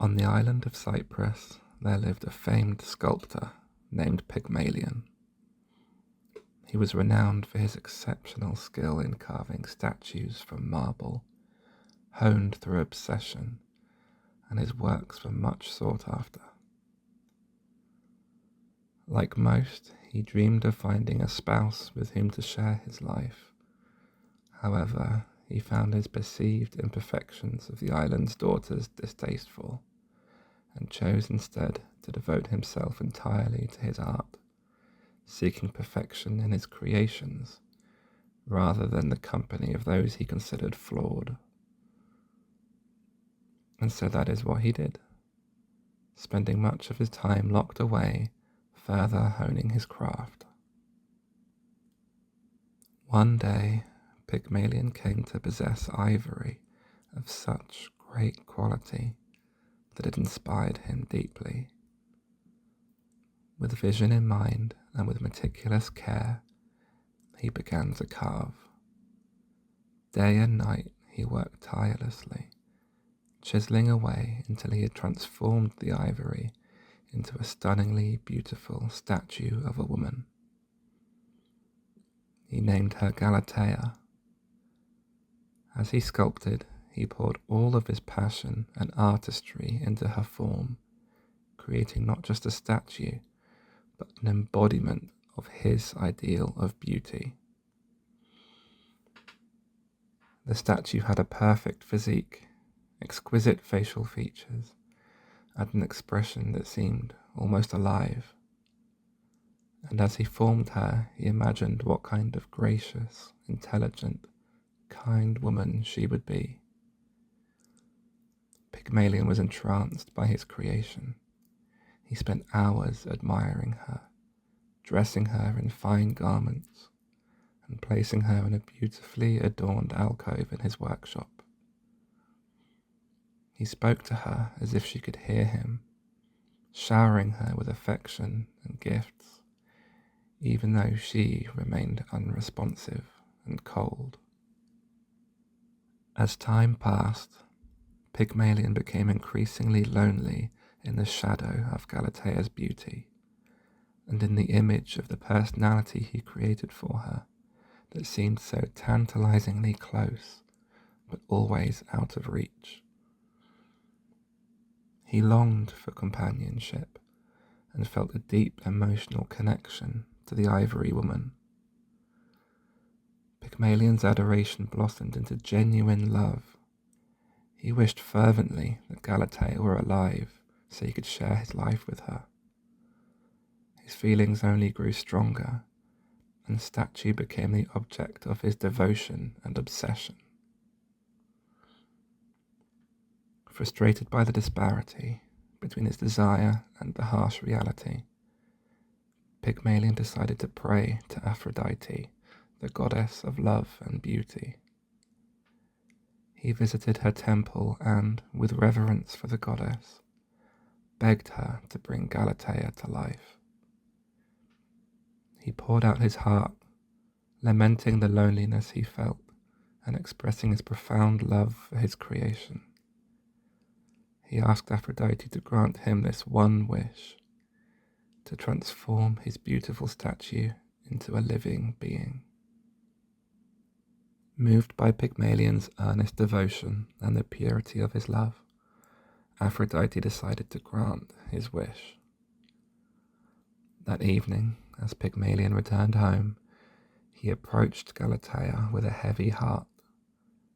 On the island of Cyprus, there lived a famed sculptor named Pygmalion. He was renowned for his exceptional skill in carving statues from marble, honed through obsession, and his works were much sought after. Like most, he dreamed of finding a spouse with whom to share his life. However, he found his perceived imperfections of the island's daughters distasteful, and chose instead to devote himself entirely to his art, seeking perfection in his creations rather than the company of those he considered flawed. And so that is what he did, spending much of his time locked away, further honing his craft. One day, Pygmalion came to possess ivory of such great quality that it inspired him deeply. With vision in mind and with meticulous care, he began to carve. Day and night he worked tirelessly, chiseling away until he had transformed the ivory into a stunningly beautiful statue of a woman. He named her Galatea. As he sculpted, he poured all of his passion and artistry into her form, creating not just a statue, but an embodiment of his ideal of beauty. The statue had a perfect physique, exquisite facial features, and an expression that seemed almost alive. And as he formed her, he imagined what kind of gracious, intelligent, kind woman she would be. Pygmalion was entranced by his creation. He spent hours admiring her, dressing her in fine garments, and placing her in a beautifully adorned alcove in his workshop. He spoke to her as if she could hear him, showering her with affection and gifts, even though she remained unresponsive and cold. As time passed, Pygmalion became increasingly lonely in the shadow of Galatea's beauty, and in the image of the personality he created for her that seemed so tantalizingly close, but always out of reach. He longed for companionship and felt a deep emotional connection to the ivory woman. Pygmalion's adoration blossomed into genuine love. He wished fervently that Galatea were alive so he could share his life with her. His feelings only grew stronger, and the statue became the object of his devotion and obsession. Frustrated by the disparity between his desire and the harsh reality, Pygmalion decided to pray to Aphrodite, the goddess of love and beauty. He visited her temple and, with reverence for the goddess, begged her to bring Galatea to life. He poured out his heart, lamenting the loneliness he felt and expressing his profound love for his creation. He asked Aphrodite to grant him this one wish, to transform his beautiful statue into a living being. Moved by Pygmalion's earnest devotion and the purity of his love, Aphrodite decided to grant his wish. That evening, as Pygmalion returned home, he approached Galatea with a heavy heart,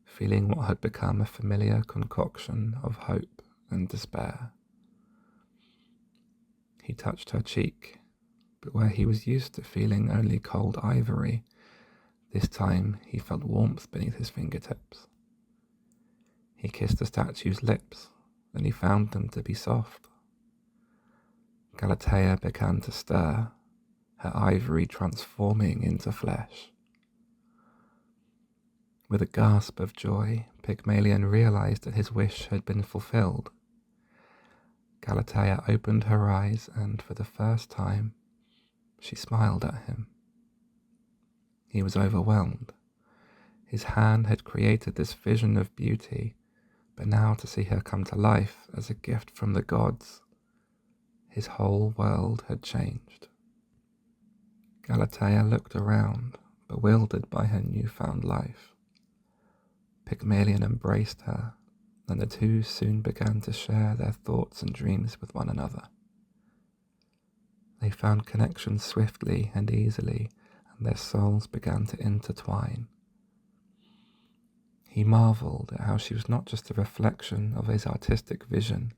feeling what had become a familiar concoction of hope and despair. He touched her cheek, but where he was used to feeling only cold ivory, this time he felt warmth beneath his fingertips. He kissed the statue's lips, and he found them to be soft. Galatea began to stir, her ivory transforming into flesh. With a gasp of joy, Pygmalion realized that his wish had been fulfilled. Galatea opened her eyes, and for the first time, she smiled at him. He was overwhelmed. His hand had created this vision of beauty, But now to see her come to life as a gift from the gods, his whole world had changed. Galatea looked around, bewildered by her newfound life. Pygmalion embraced her, and the two soon began to share their thoughts and dreams with one another. They found connection swiftly and easily, and their souls began to intertwine. He marveled at how she was not just a reflection of his artistic vision,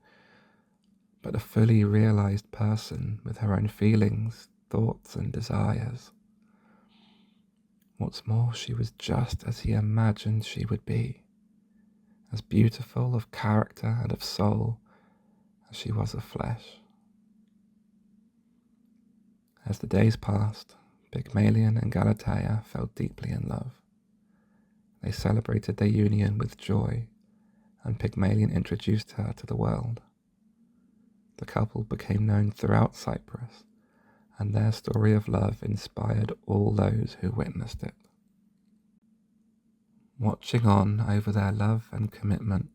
but a fully realized person with her own feelings, thoughts, and desires. What's more, she was just as he imagined she would be, as beautiful of character and of soul as she was of flesh. As the days passed, Pygmalion and Galatea fell deeply in love. They celebrated their union with joy, and Pygmalion introduced her to the world. The couple became known throughout Cyprus, and their story of love inspired all those who witnessed it. Watching on over their love and commitment,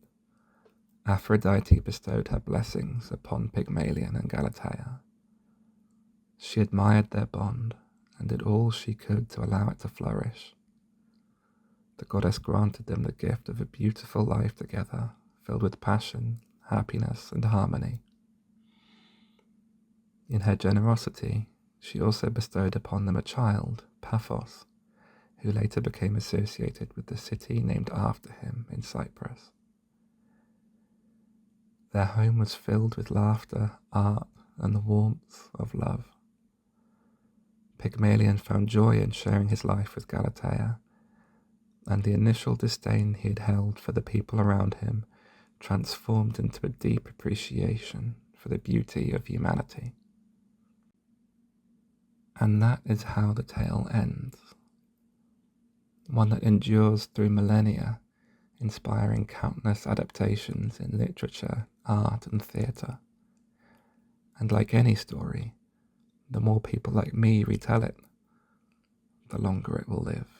Aphrodite bestowed her blessings upon Pygmalion and Galatea. She admired their bond and did all she could to allow it to flourish. The goddess granted them the gift of a beautiful life together, filled with passion, happiness, and harmony. In her generosity, she also bestowed upon them a child, Paphos, who later became associated with the city named after him in Cyprus. Their home was filled with laughter, art, and the warmth of love. Pygmalion found joy in sharing his life with Galatea, and the initial disdain he had held for the people around him transformed into a deep appreciation for the beauty of humanity. And that is how the tale ends. One that endures through millennia, inspiring countless adaptations in literature, art, and theatre. And like any story, the more people like me retell it, the longer it will live.